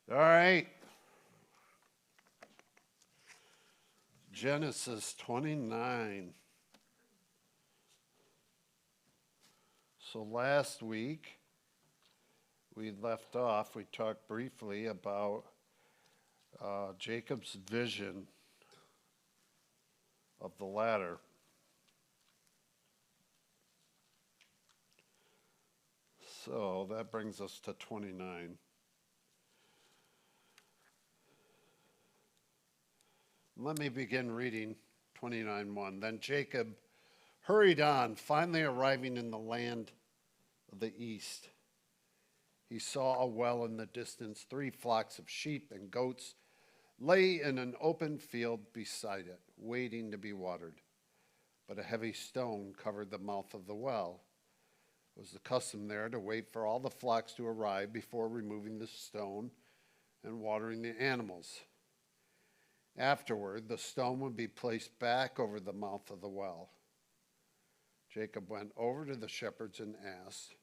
All right. Genesis 29. So last week we left off, we talked briefly about Jacob's vision of the ladder. So that brings us to 29. Let me begin reading 29:1. Then Jacob hurried on, finally arriving in the land of the east. He saw a well in the distance. 3 flocks of sheep and goats lay in an open field beside it, waiting to be watered. But a heavy stone covered the mouth of the well. It was the custom there to wait for all the flocks to arrive before removing the stone and watering the animals. Afterward, the stone would be placed back over the mouth of the well. Jacob went over to the shepherds and asked,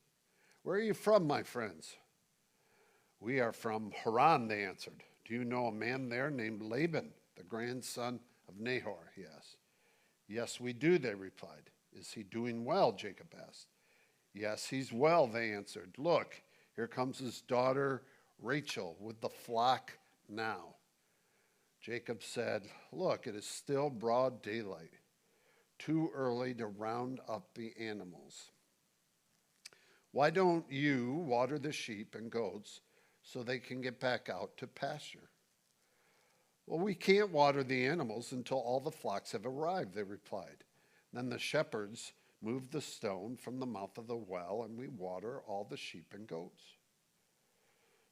"Where are you from, my friends?" "We are from Haran," they answered. "Do you know a man there named Laban, the grandson of Nahor?" he asked. "Yes, we do," they replied. "Is he doing well?" Jacob asked. "Yes, he's well," they answered. "Look, here comes his daughter Rachel with the flock now." Jacob said, "Look, it is still broad daylight, too early to round up the animals. Why don't you water the sheep and goats so they can get back out to pasture?" "Well, we can't water the animals until all the flocks have arrived," they replied. Then the shepherds moved the stone from the mouth of the well, and we water all the sheep and goats.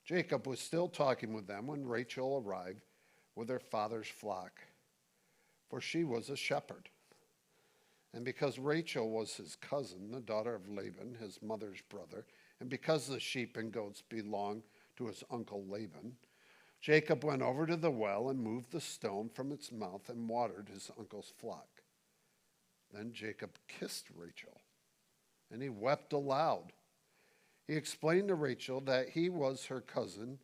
Jacob was still talking with them when Rachel arrived with her father's flock, for she was a shepherd. And because Rachel was his cousin, the daughter of Laban, his mother's brother, and because the sheep and goats belonged to his uncle Laban, Jacob went over to the well and moved the stone from its mouth and watered his uncle's flock. Then Jacob kissed Rachel, and he wept aloud. He explained to Rachel that he was her cousin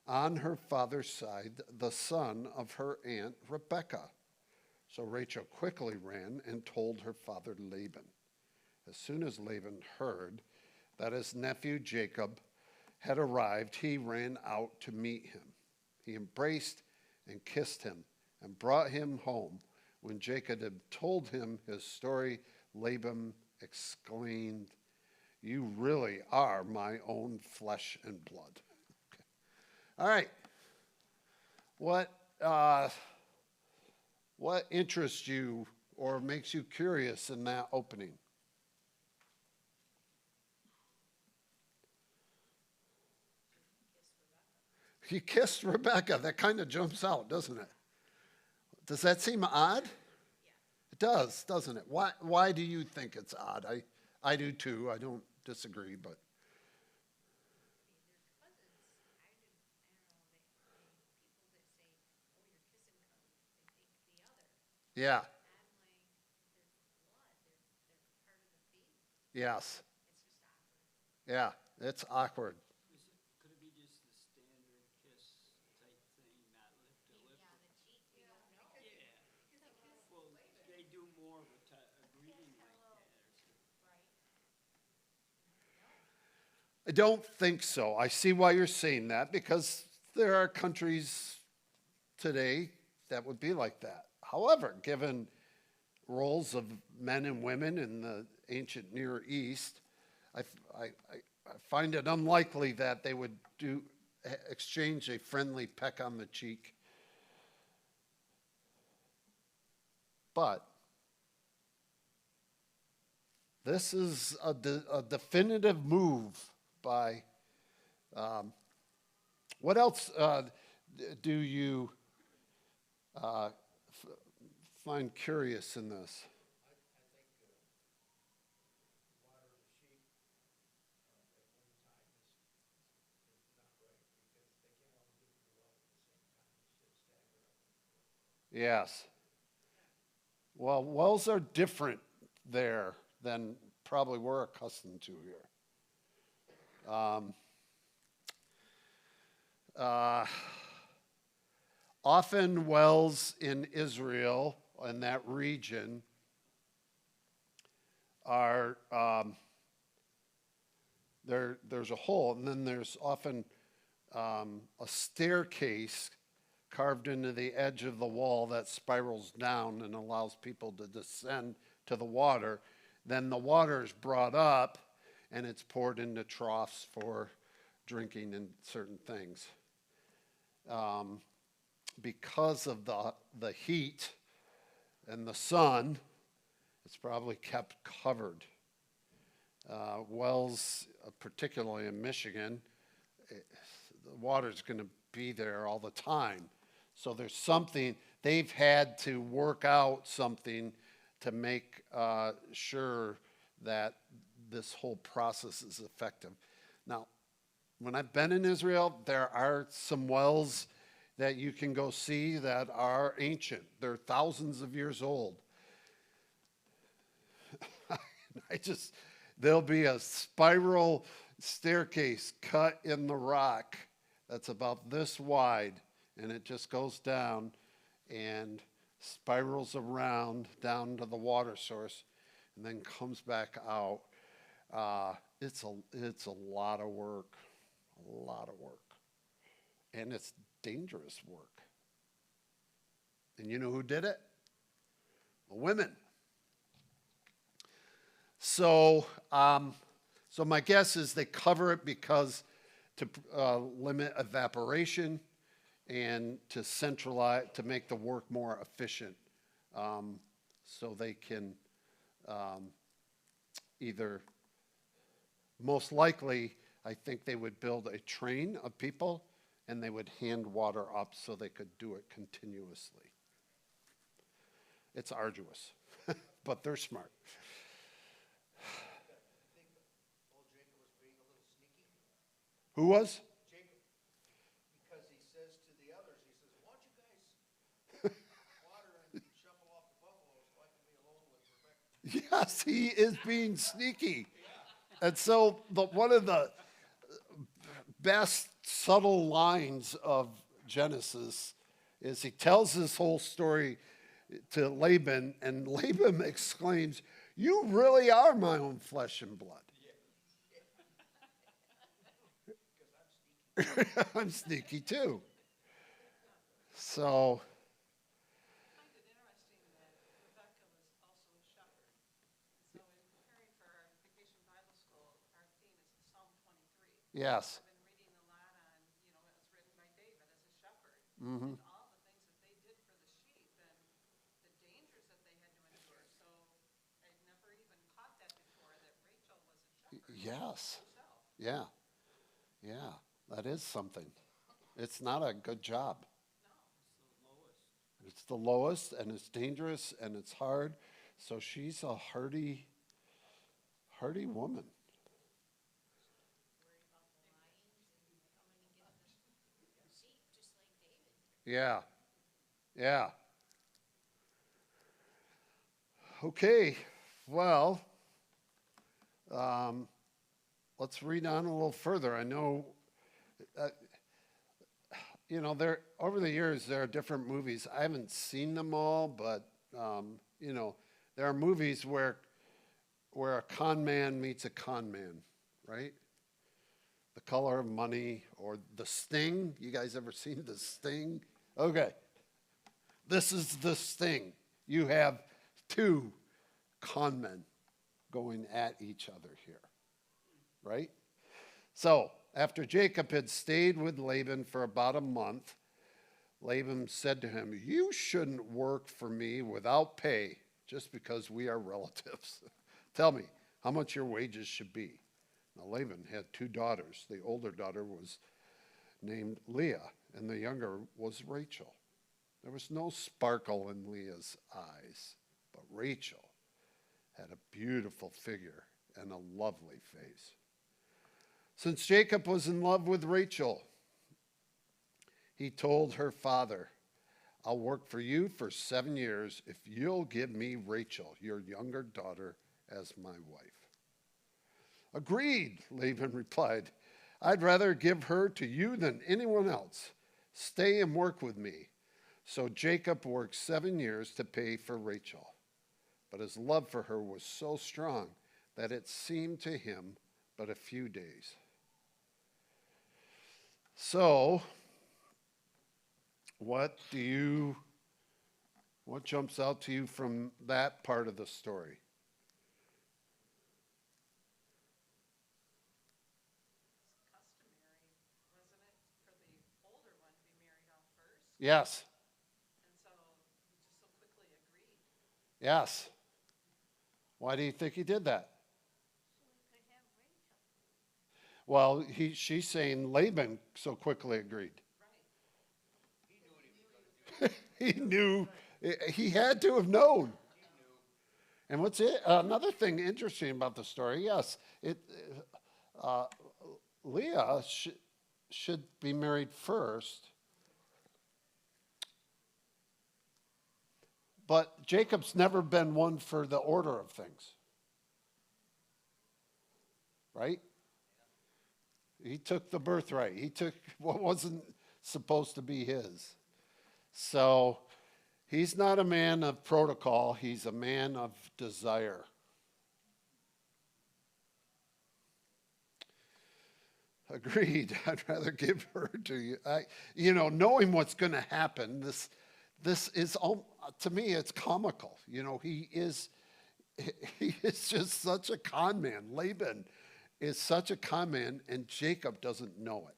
on her father's side, the son of her aunt Rebekah. So Rachel quickly ran and told her father Laban. As soon as Laban heard that his nephew Jacob had arrived, he ran out to meet him. He embraced and kissed him and brought him home. When Jacob had told him his story, Laban exclaimed, "You really are my own flesh and blood." Okay. All right. What interests you or makes you curious in that opening? He kissed Rebecca. That kind of jumps out, doesn't it? Does that seem odd? It does, doesn't it? Why do you think it's odd? I do too. I don't disagree, but yeah, yes, yeah, it's awkward. Could it be just the standard kiss type thing, not lip to lip? Yeah. Well, they do more of a greeting like that or something. I don't think so. I see why you're saying that because there are countries today that would be like that. However, given roles of men and women in the ancient Near East, I, I find it unlikely that they would exchange a friendly peck on the cheek. But this is a definitive move by. What else do you uh, find curious in this? Yes. Well, wells are different there than probably we're accustomed to here. Uh, Often wells in Israel, in that region, are there's a hole, and then there's often a staircase carved into the edge of the wall that spirals down and allows people to descend to the water. Then the water is brought up and it's poured into troughs for drinking and certain things. Because of the heat and the sun, it's probably kept covered. Wells, particularly in Michigan, the water's going to be there all the time. So there's something, they've had to work out something to make sure that this whole process is effective. Now, when I've been in Israel, there are some wells that you can go see that are ancient. They're thousands of years old. There'll be a spiral staircase cut in the rock that's about this wide, and it just goes down and spirals around down to the water source and then comes back out. It's a lot of work, and it's dangerous work. And you know who did it? The women. So my guess is they cover it because to limit evaporation and to centralize, to make the work more efficient. So they can either, most likely, I think they would build a train of people and they would hand water up so they could do it continuously. It's arduous, but they're smart. Who was? Jacob, because he says to the others, he says, why don't you guys water and shuffle off the buffalo so I can be alone with Rebecca? Yes, he is being sneaky. And so one of the best subtle lines of Genesis is he tells this whole story to Laban, and Laban exclaims, "You really are my own flesh and blood." I'm sneaky too. So, I find it interesting that Rebecca was also a shepherd. So in preparing for our Vacation Bible School, our theme is Psalm 23. yes. I've been reading a lot on, it was written by David as a shepherd. And all the things that they did for the sheep and the dangers that they had to endure. So I'd never even caught that before, that Rachel was a shepherd Yes. herself. Yeah. Yeah. That is something. It's not a good job. It's the lowest. It's the lowest, and it's dangerous, and it's hard. So she's a hardy woman. Worry about the lions and coming and getting the sheep, just like David. Yeah. Yeah. Okay. Well, let's read on a little further. I know, there over the years there are different movies. I haven't seen them all, but there are movies where a con man meets a con man, right? The Color of Money or The Sting. You guys ever seen The Sting? Okay. This is The Sting. You have two con men going at each other here, right? So, after Jacob had stayed with Laban for about a month, Laban said to him, "You shouldn't work for me without pay just because we are relatives. Tell me how much your wages should be." Now, Laban had two daughters. The older daughter was named Leah, and the younger was Rachel. There was no sparkle in Leah's eyes, but Rachel had a beautiful figure and a lovely face. Since Jacob was in love with Rachel, he told her father, "I'll work for you for 7 years if you'll give me Rachel, your younger daughter, as my wife." "Agreed," Laban replied. I'd rather give her to you than anyone else. Stay and work with me. So Jacob worked 7 years to pay for Rachel. But his love for her was so strong that it seemed to him but a few days. So, what jumps out to you from that part of the story? It's customary, wasn't it, for the older one to be married off first? Yes, And so he just so quickly agreed. yes. Why do you think he did that? So we could have Rachel. Well, she's saying Laban so quickly agreed. Right. He knew, he had to have known. And what's it? Another thing interesting about the story, yes, Leah should be married first, but Jacob's never been one for the order of things, right? He took the birthright. He took what wasn't supposed to be his. So he's not a man of protocol. He's a man of desire. Agreed. I'd rather give her to you. Knowing what's going to happen, this is to me it's comical. He is just such a con man. Laban is such a con man, and Jacob doesn't know it.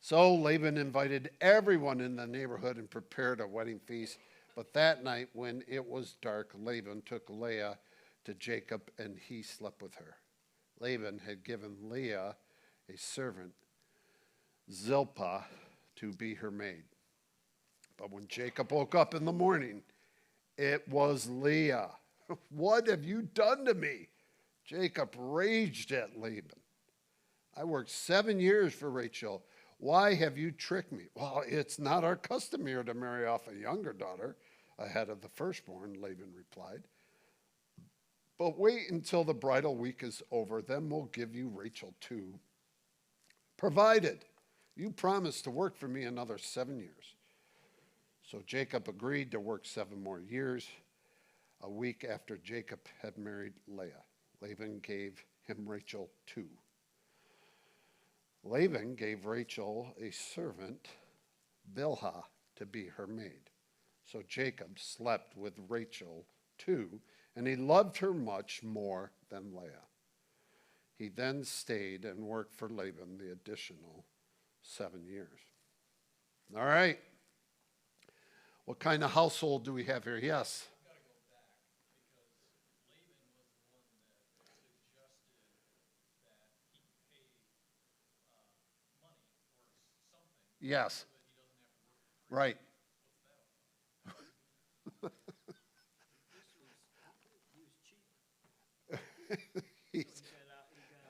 So Laban invited everyone in the neighborhood and prepared a wedding feast. But that night, when it was dark, Laban took Leah to Jacob, and he slept with her. Laban had given Leah a servant, Zilpah, to be her maid. But when Jacob woke up in the morning, it was Leah. What have you done to me? Jacob raged at Laban. I worked 7 years for Rachel. Why have you tricked me? Well, it's not our custom here to marry off a younger daughter ahead of the firstborn, Laban replied. But wait until the bridal week is over, then we'll give you Rachel too, provided you promise to work for me another 7 years. So Jacob agreed to work 7 more years. A week after Jacob had married Leah, Laban gave him Rachel too. Laban gave Rachel a servant, Bilhah, to be her maid. So Jacob slept with Rachel too, and he loved her much more than Leah. He then stayed and worked for Laban the additional 7 years. All right. What kind of household do we have here? Yes. I've got to go back because Laban was the one that suggested that he pay money or something Yes. so that he doesn't have to work for free. Right. What's that about? He was cheap. He's, He got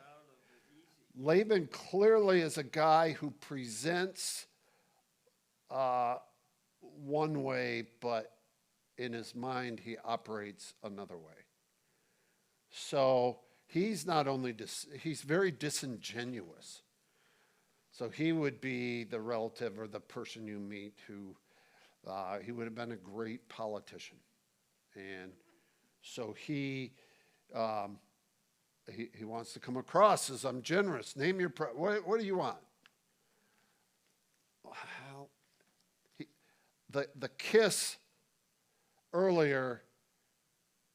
out of it easy. Laban clearly is a guy who presents one way, but in his mind he operates another way. So he's not only he's very disingenuous. So he would be the relative or the person you meet who he would have been a great politician, and so he wants to come across as I'm generous. Name your what do you want? Well, the kiss earlier,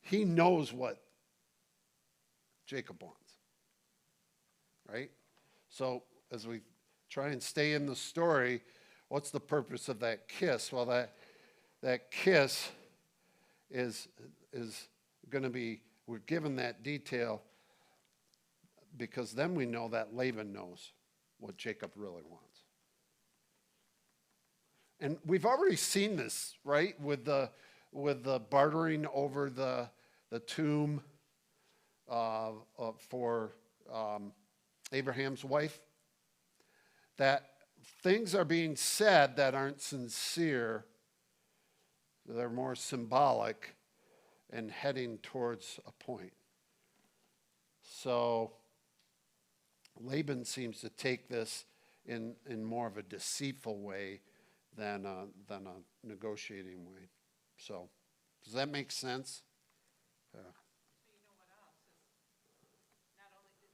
he knows what Jacob wants, right? So as we try and stay in the story, what's the purpose of that kiss? Well, that kiss is going to be, we're given that detail because then we know that Laban knows what Jacob really wants. And we've already seen this, right, with the bartering over the tomb for Abraham's wife, that things are being said that aren't sincere, they're more symbolic and heading towards a point. So Laban seems to take this in more of a deceitful way than a negotiating way. So, does that make sense? Yeah. So you know what else is, not only did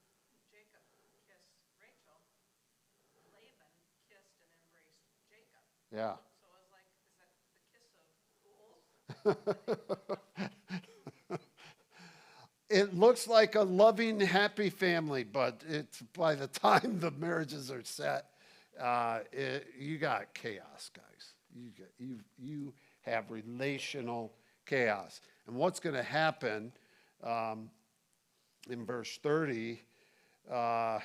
Jacob kiss Rachel, Laban kissed and embraced Jacob. Yeah. So it was like, is that the kiss of fools? It looks like a loving, happy family, but it's by the time the marriages are set, you got chaos, guys. You have relational chaos, and what's going to happen in verse 30? Well,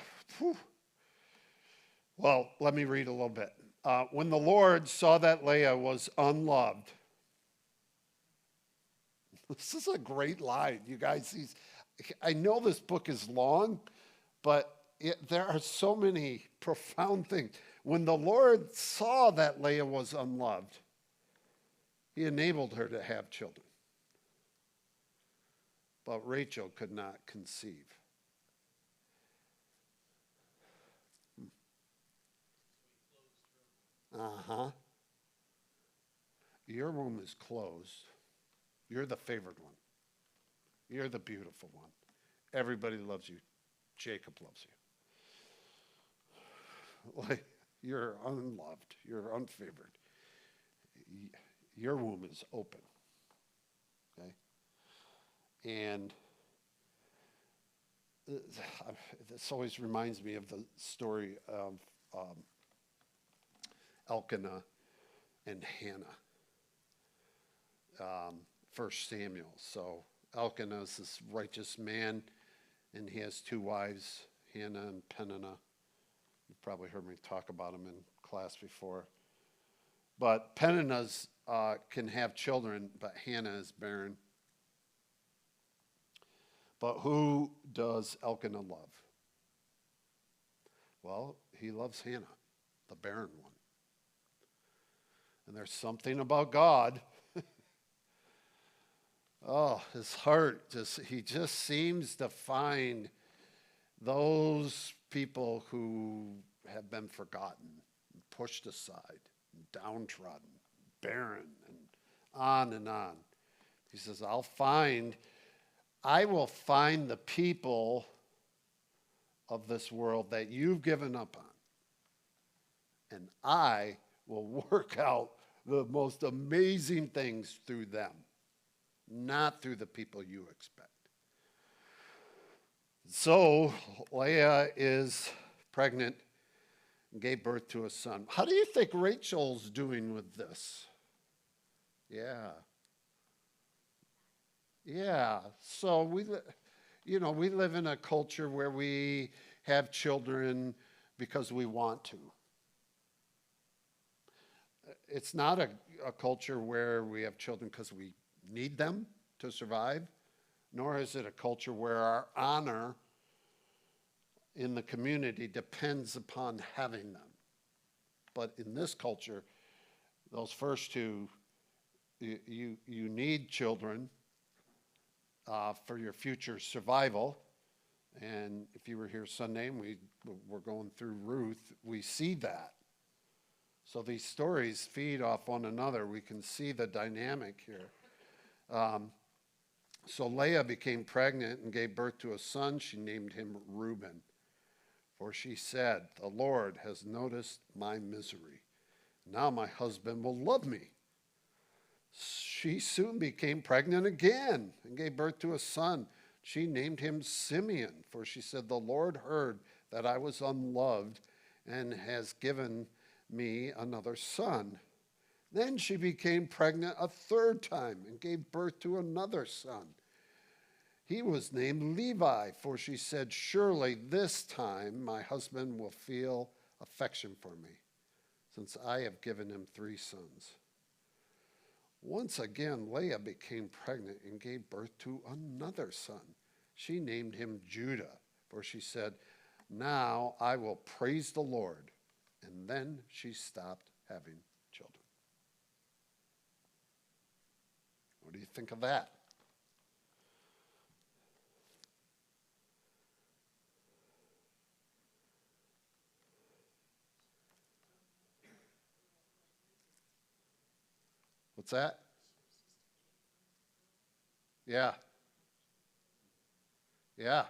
let me read a little bit. When the Lord saw that Leah was unloved. This is a great line, you guys. I know this book is long, but there are so many profound things. When the Lord saw that Leah was unloved, he enabled her to have children. But Rachel could not conceive. Uh-huh. Your womb is closed. You're the favored one. You're the beautiful one. Everybody loves you. Jacob loves you. Like, you're unloved. You're unfavored. Your womb is open. Okay? And this always reminds me of the story of Elkanah and Hannah. 1 Samuel. So Elkanah is this righteous man, and he has two wives, Hannah and Peninnah. You've probably heard me talk about them in class before. But Peninnah's can have children, but Hannah is barren. But who does Elkanah love? Well, he loves Hannah, the barren one. And there's something about God. Oh, his heart he just seems to find those people who have been forgotten, pushed aside, downtrodden, barren, and on and on. He says, I will find the people of this world that you've given up on, and I will work out the most amazing things through them. Not through the people you expect. So Leah is pregnant and gave birth to a son. How do you think Rachel's doing with this? Yeah. So we live in a culture where we have children because we want to. It's not a culture where we have children because we need them to survive, nor is it a culture where our honor in the community depends upon having them. But in this culture, those first two, you need children for your future survival. And if you were here Sunday and we're going through Ruth, we see that. So these stories feed off one another. We can see the dynamic here. So Leah became pregnant and gave birth to a son. She named him Reuben, for she said, "The Lord has noticed my misery. Now my husband will love me." She soon became pregnant again and gave birth to a son. She named him Simeon, for she said, "The Lord heard that I was unloved and has given me another son." Then she became pregnant a third time and gave birth to another son. He was named Levi, for she said, "Surely this time my husband will feel affection for me, since I have given him 3 sons." Once again, Leah became pregnant and gave birth to another son. She named him Judah, for she said, "Now I will praise the Lord." And then she stopped having children. What do you think of that? What's that? Yeah. Yeah.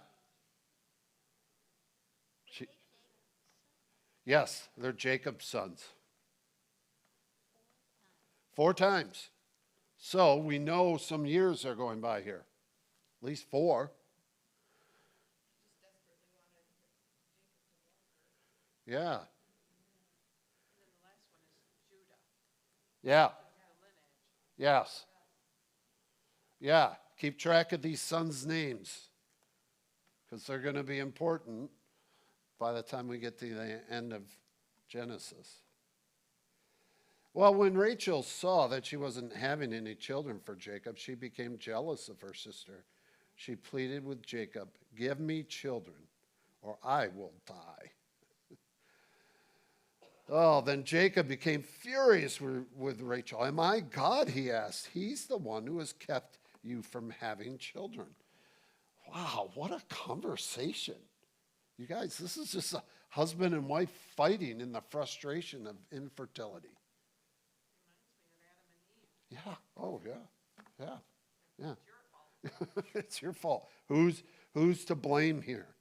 She, yes, they're Jacob's sons. 4 times. So we know some years are going by here. At least 4. Yeah. And then the last one is Judah, Yeah. the lineage. Yes. Yeah. Keep track of these sons' names because they're going to be important by the time we get to the end of Genesis. Well, when Rachel saw that she wasn't having any children for Jacob, she became jealous of her sister. She pleaded with Jacob, "Give me children, or I will die." Oh, then Jacob became furious with Rachel. "Am I God?" he asked. "He's the one who has kept you from having children." Wow, what a conversation. You guys, this is just a husband and wife fighting in the frustration of infertility. Reminds me of Adam and Eve. Yeah. Oh, yeah. Yeah. It's your fault. It's your fault. Who's to blame here?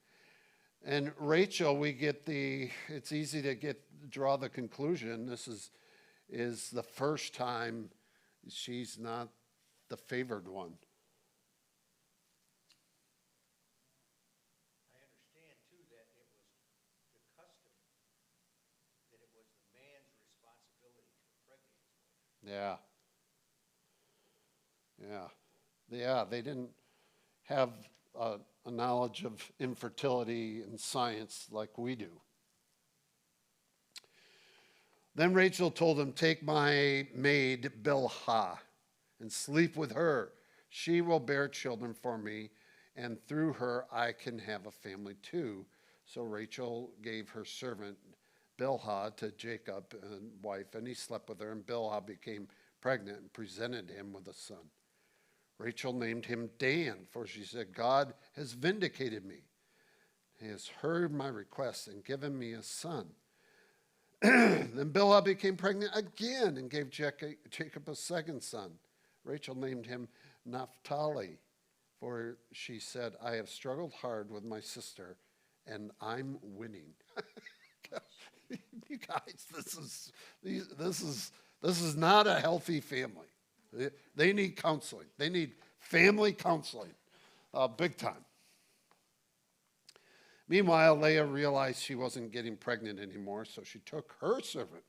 And Rachel, it's easy to draw the conclusion. This is the first time she's not the favored one. I understand too that it was the custom, that it was the man's responsibility to impregnate his wife. Yeah. Yeah. Yeah, they didn't have a knowledge of infertility and science like we do. Then Rachel told him, "Take my maid Bilhah and sleep with her. She will bear children for me, and through her I can have a family too." So Rachel gave her servant Bilhah to Jacob, and wife, and he slept with her, and Bilhah became pregnant and presented him with a son. Rachel named him Dan, for she said, "God has vindicated me. He has heard my request and given me a son." Then Bilhah became pregnant again and gave Jacob a second son. Rachel named him Naphtali, for she said, "I have struggled hard with my sister, and I'm winning." You guys, this is not a healthy family. They need counseling. They need family counseling, big time. Meanwhile, Leah realized she wasn't getting pregnant anymore, so she took her servant,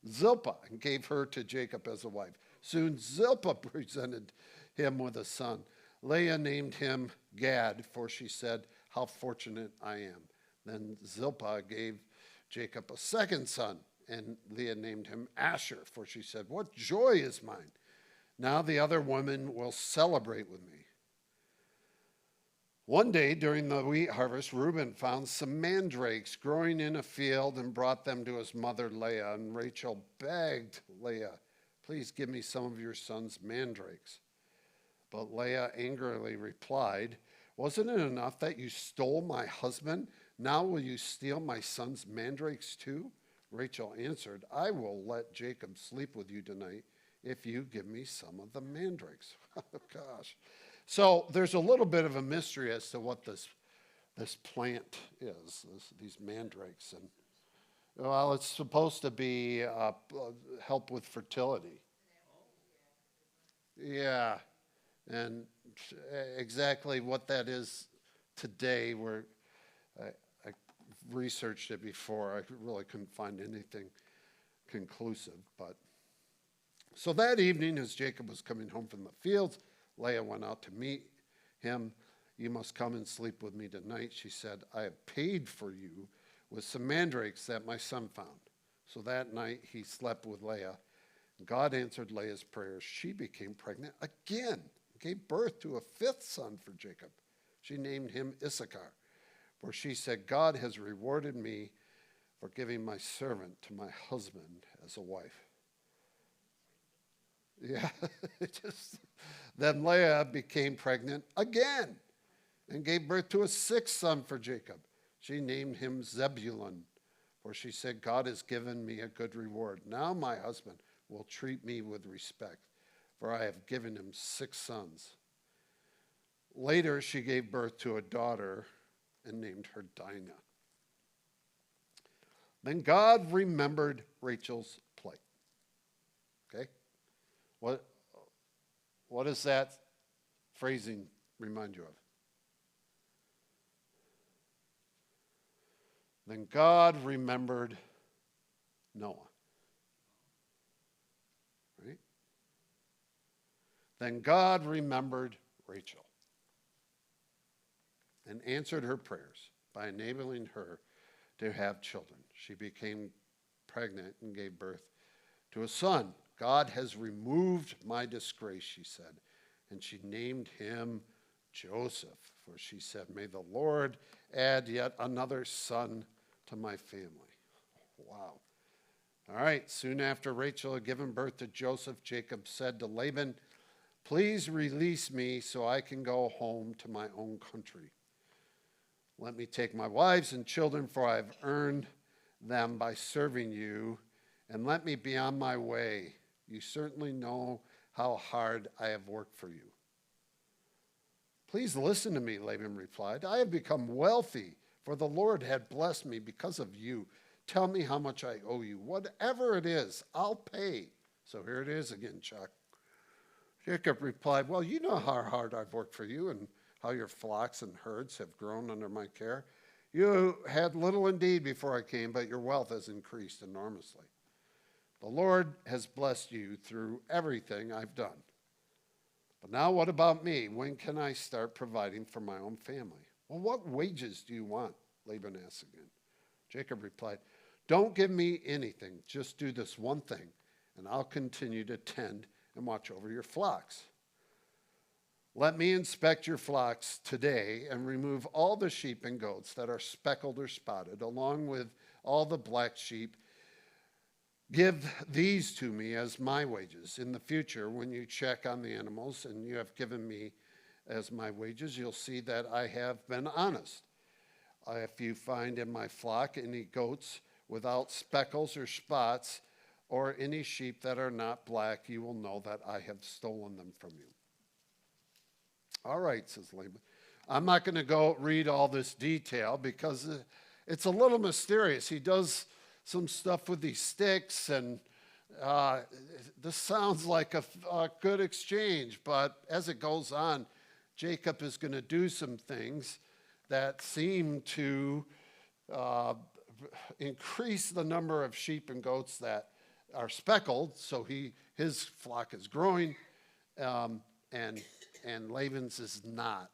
Zilpah, and gave her to Jacob as a wife. Soon Zilpah presented him with a son. Leah named him Gad, for she said, "How fortunate I am." Then Zilpah gave Jacob a second son, and Leah named him Asher, for she said, "What joy is mine! Now the other women will celebrate with me." One day during the wheat harvest, Reuben found some mandrakes growing in a field and brought them to his mother Leah. And Rachel begged Leah, "Please give me some of your son's mandrakes." But Leah angrily replied, "Wasn't it enough that you stole my husband? Now will you steal my son's mandrakes too?" Rachel answered, "I will let Jacob sleep with you tonight if you give me some of the mandrakes." Oh, gosh. So there's a little bit of a mystery as to what this plant is, these mandrakes. And, well, it's supposed to be help with fertility. Yeah. And exactly what that is today, I researched it before. I really couldn't find anything conclusive. But so that evening, as Jacob was coming home from the fields, Leah went out to meet him. "You must come and sleep with me tonight," she said. "I have paid for you with some mandrakes that my son found." So that night he slept with Leah. God answered Leah's prayers. She became pregnant again and gave birth to a fifth son for Jacob. She named him Issachar, for she said, "God has rewarded me for giving my servant to my husband as a wife." Yeah, then Leah became pregnant again and gave birth to a sixth son for Jacob. She named him Zebulun, for she said, "God has given me a good reward. Now my husband will treat me with respect." for I have given him 6 sons. Later, she gave birth to a daughter and named her Dinah. Then God remembered Rachel's plight. Okay? What does that phrasing remind you of? Then God remembered Noah. Right? Then God remembered Rachel and answered her prayers by enabling her to have children. She became pregnant and gave birth to a son. God has removed my disgrace, she said, and she named him Joseph, for she said, may the Lord add yet another son to my family. Wow. All right, soon after Rachel had given birth to Joseph, Jacob said to Laban, please release me so I can go home to my own country. Let me take my wives and children, for I have earned them by serving you, and let me be on my way. You certainly know how hard I have worked for you. Please listen to me, Laban replied. I have become wealthy, for the Lord had blessed me because of you. Tell me how much I owe you. Whatever it is, I'll pay. So here it is again, Chuck. Jacob replied, well, you know how hard I've worked for you and how your flocks and herds have grown under my care. You had little indeed before I came, but your wealth has increased enormously. The Lord has blessed you through everything I've done. But now what about me? When can I start providing for my own family? Well, what wages do you want? Laban asked again. Jacob replied, don't give me anything. Just do this one thing, and I'll continue to tend and watch over your flocks. Let me inspect your flocks today and remove all the sheep and goats that are speckled or spotted, along with all the black sheep. Give these to me as my wages. In the future, when you check on the animals and you have given me as my wages, you'll see that I have been honest. If you find in my flock any goats without speckles or spots, or any sheep that are not black, you will know that I have stolen them from you. All right, says Laban. I'm not going to go read all this detail because it's a little mysterious. He does some stuff with these sticks, and this sounds like a good exchange, but as it goes on, Jacob is going to do some things that seem to increase the number of sheep and goats that are speckled, so his flock is growing, and Laban's is not.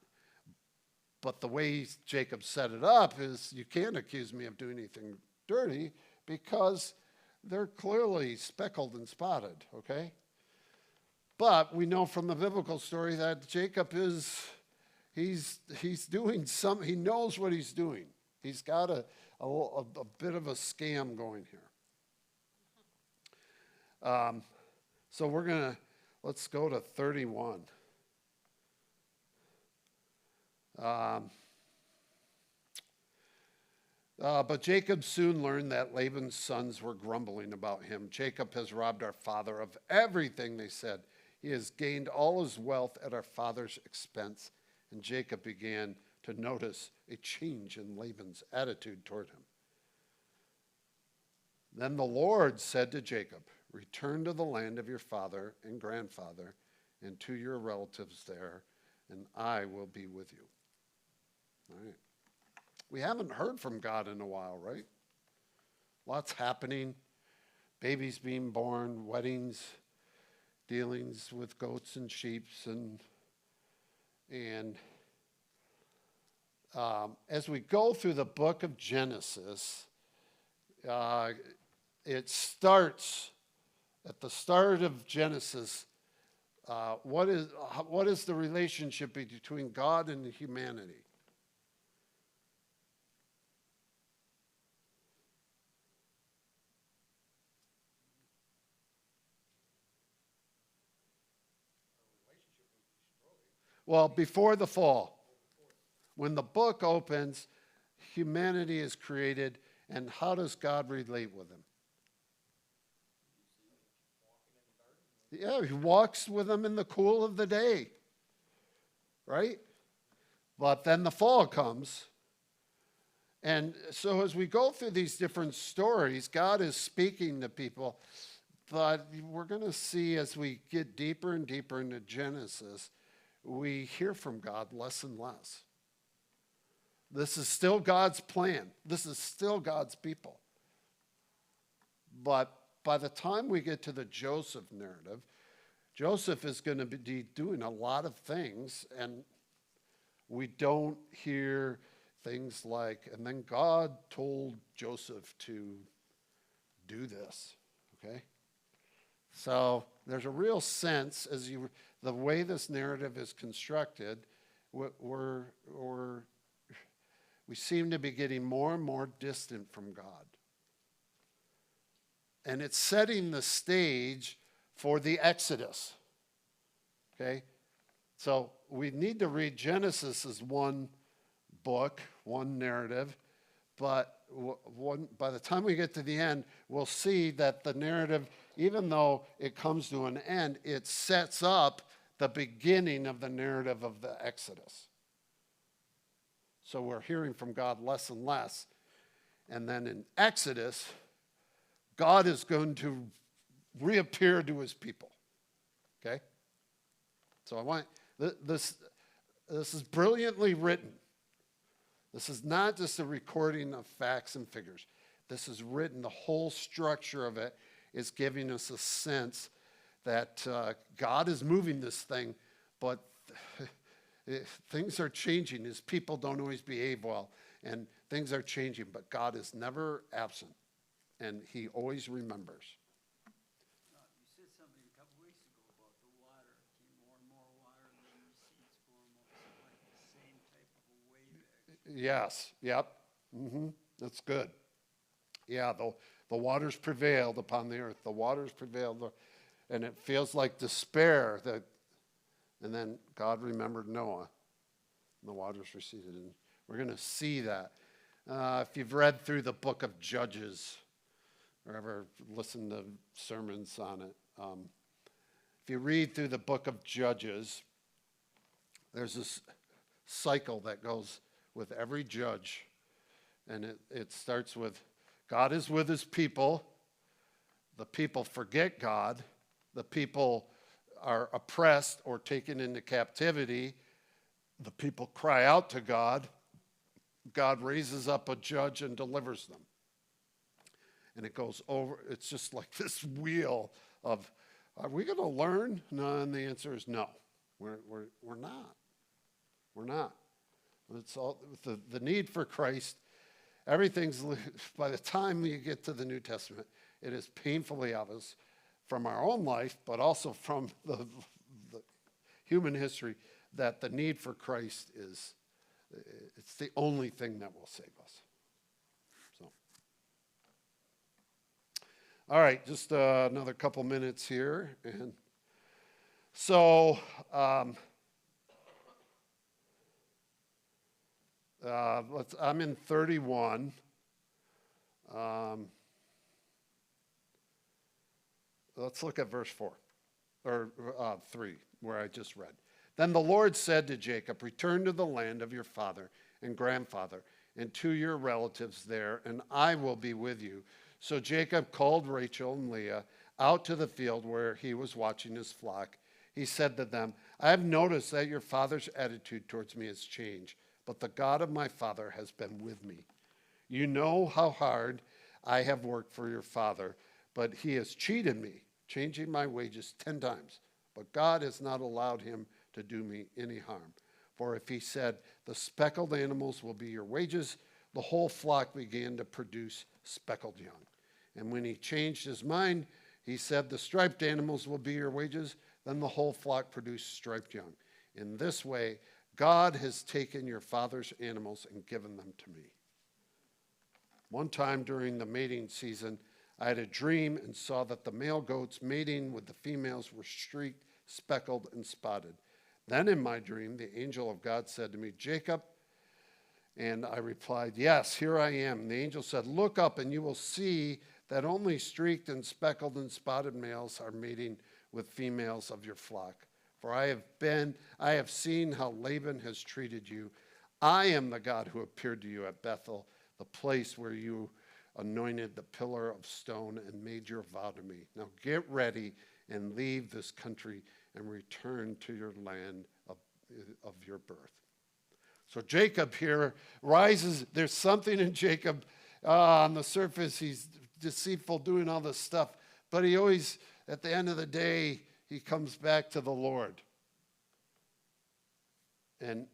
But the way Jacob set it up is, you can't accuse me of doing anything dirty because they're clearly speckled and spotted, okay? But we know from the biblical story that Jacob he's doing he knows what he's doing. He's got a bit of a scam going here. So let's go to 31. But Jacob soon learned that Laban's sons were grumbling about him. Jacob has robbed our father of everything, they said. He has gained all his wealth at our father's expense. And Jacob began to notice a change in Laban's attitude toward him. Then the Lord said to Jacob, return to the land of your father and grandfather and to your relatives there, and I will be with you. All right. We haven't heard from God in a while, right? Lots happening. Babies being born, weddings, dealings with goats and sheep, and as we go through the book of Genesis, it starts at the start of Genesis. What is the relationship between God and humanity? Well, before the fall, when the book opens, humanity is created, and how does God relate with them? Yeah, he walks with them in the cool of the day, right? But then the fall comes. And so as we go through these different stories, God is speaking to people. But we're going to see as we get deeper and deeper into Genesis, we hear from God less and less. This is still God's plan. This is still God's people. But by the time we get to the Joseph narrative, Joseph is going to be doing a lot of things, and we don't hear things like, and then God told Joseph to do this, okay? So there's a real sense, the way this narrative is constructed, we seem to be getting more and more distant from God. And it's setting the stage for the Exodus, okay? So we need to read Genesis as one book, one narrative, but by the time we get to the end, we'll see that the narrative, even though it comes to an end, it sets up the beginning of the narrative of the Exodus. So we're hearing from God less and less. And then in Exodus, God is going to reappear to his people. Okay? So I want this is brilliantly written. This is not just a recording of facts and figures. This is written, the whole structure of it is giving us a sense that God is moving this thing, but things are changing. His people don't always behave well, and things are changing, but God is never absent, and he always remembers. You said something a couple weeks ago about the water. Came more and more water, and then recedes more and more. So like the same type of a wave action. Yes, yep, that's good. Yeah, the waters prevailed upon the earth. The waters prevailed, and it feels like despair. And then God remembered Noah, and the waters receded. And we're going to see that. If you've read through the book of Judges, or ever listened to sermons on it, if you read through the book of Judges, there's this cycle that goes with every judge, and it starts with God is with his people. The people forget God. The people are oppressed or taken into captivity. The people cry out to God. God raises up a judge and delivers them. And it goes over, it's just like this wheel of, are we going to learn? No, and the answer is no. We're not. We're not. It's all the need for Christ. Everything's, by the time you get to the New Testament, it is painfully obvious from our own life, but also from the human history, that the need for Christ it's the only thing that will save us. So, all right, just another couple minutes here. And so, I'm in 31. Let's look at verse 4, or 3, where I just read. Then the Lord said to Jacob, return to the land of your father and grandfather and to your relatives there, and I will be with you. So Jacob called Rachel and Leah out to the field where he was watching his flock. He said to them, I have noticed that your father's attitude towards me has changed, but the God of my father has been with me. You know how hard I have worked for your father, but he has cheated me, changing my wages 10 times. But God has not allowed him to do me any harm. For if he said, the speckled animals will be your wages, the whole flock began to produce speckled young. And when he changed his mind, he said, the striped animals will be your wages, then the whole flock produced striped young. In this way, God has taken your father's animals and given them to me. One time during the mating season, I had a dream and saw that the male goats mating with the females were streaked, speckled, and spotted. Then in my dream, the angel of God said to me, Jacob, and I replied, yes, here I am. And the angel said, look up and you will see that only streaked and speckled and spotted males are mating with females of your flock. For I have seen how Laban has treated you. I am the God who appeared to you at Bethel, the place where you anointed the pillar of stone and made your vow to me. Now get ready and leave this country and return to your land of your birth. So Jacob here rises. There's something in Jacob on the surface. He's deceitful, doing all this stuff. But he always, at the end of the day, he comes back to the Lord. And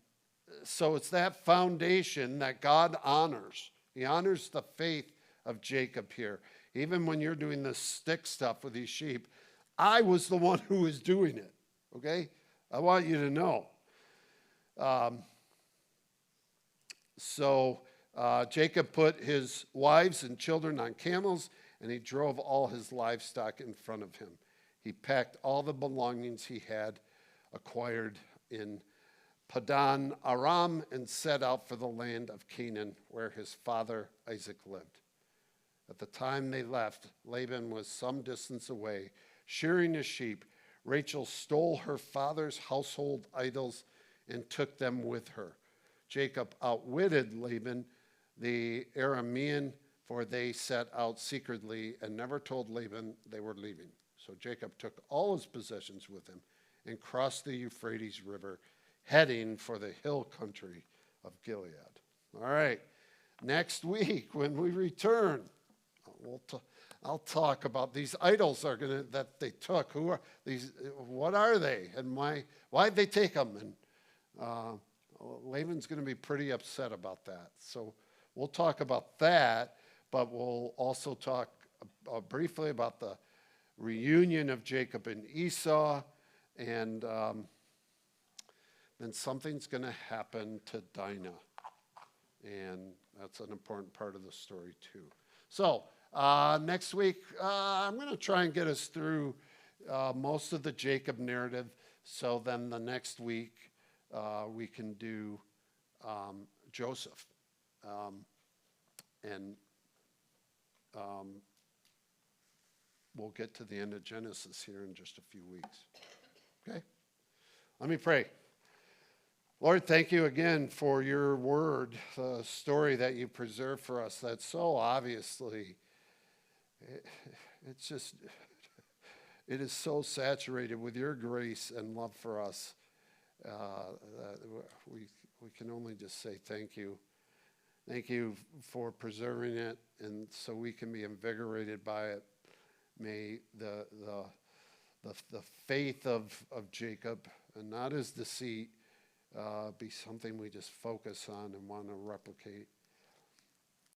so it's that foundation that God honors. He honors the faith of Jacob here. Even when you're doing this stick stuff with these sheep, I was the one who was doing it. Okay? I want you to know. So Jacob put his wives and children on camels, and he drove all his livestock in front of him. He packed all the belongings he had acquired in Padan Aram and set out for the land of Canaan, where his father Isaac lived. At the time they left, Laban was some distance away, shearing his sheep. Rachel stole her father's household idols and took them with her. Jacob outwitted Laban, the Aramean, for they set out secretly and never told Laban they were leaving. So Jacob took all his possessions with him and crossed the Euphrates River, heading for the hill country of Gilead. All right, next week when we return, I'll talk about these idols that they took. Who are these? What are they, and why'd they take them? And Laban's going to be pretty upset about that. So we'll talk about that, but we'll also talk briefly about the reunion of Jacob and Esau, and then something's going to happen to Dinah, and that's an important part of the story too. So next week, I'm going to try and get us through most of the Jacob narrative, so then the next week we can do Joseph. And we'll get to the end of Genesis here in just a few weeks. Okay? Let me pray. Lord, thank you again for your word, the story that you preserve for us that's so obviously, it is so saturated with your grace and love for us. We can only just say thank you. Thank you for preserving it, and so we can be invigorated by it. May the faith of Jacob and not his deceit be something we just focus on and want to replicate.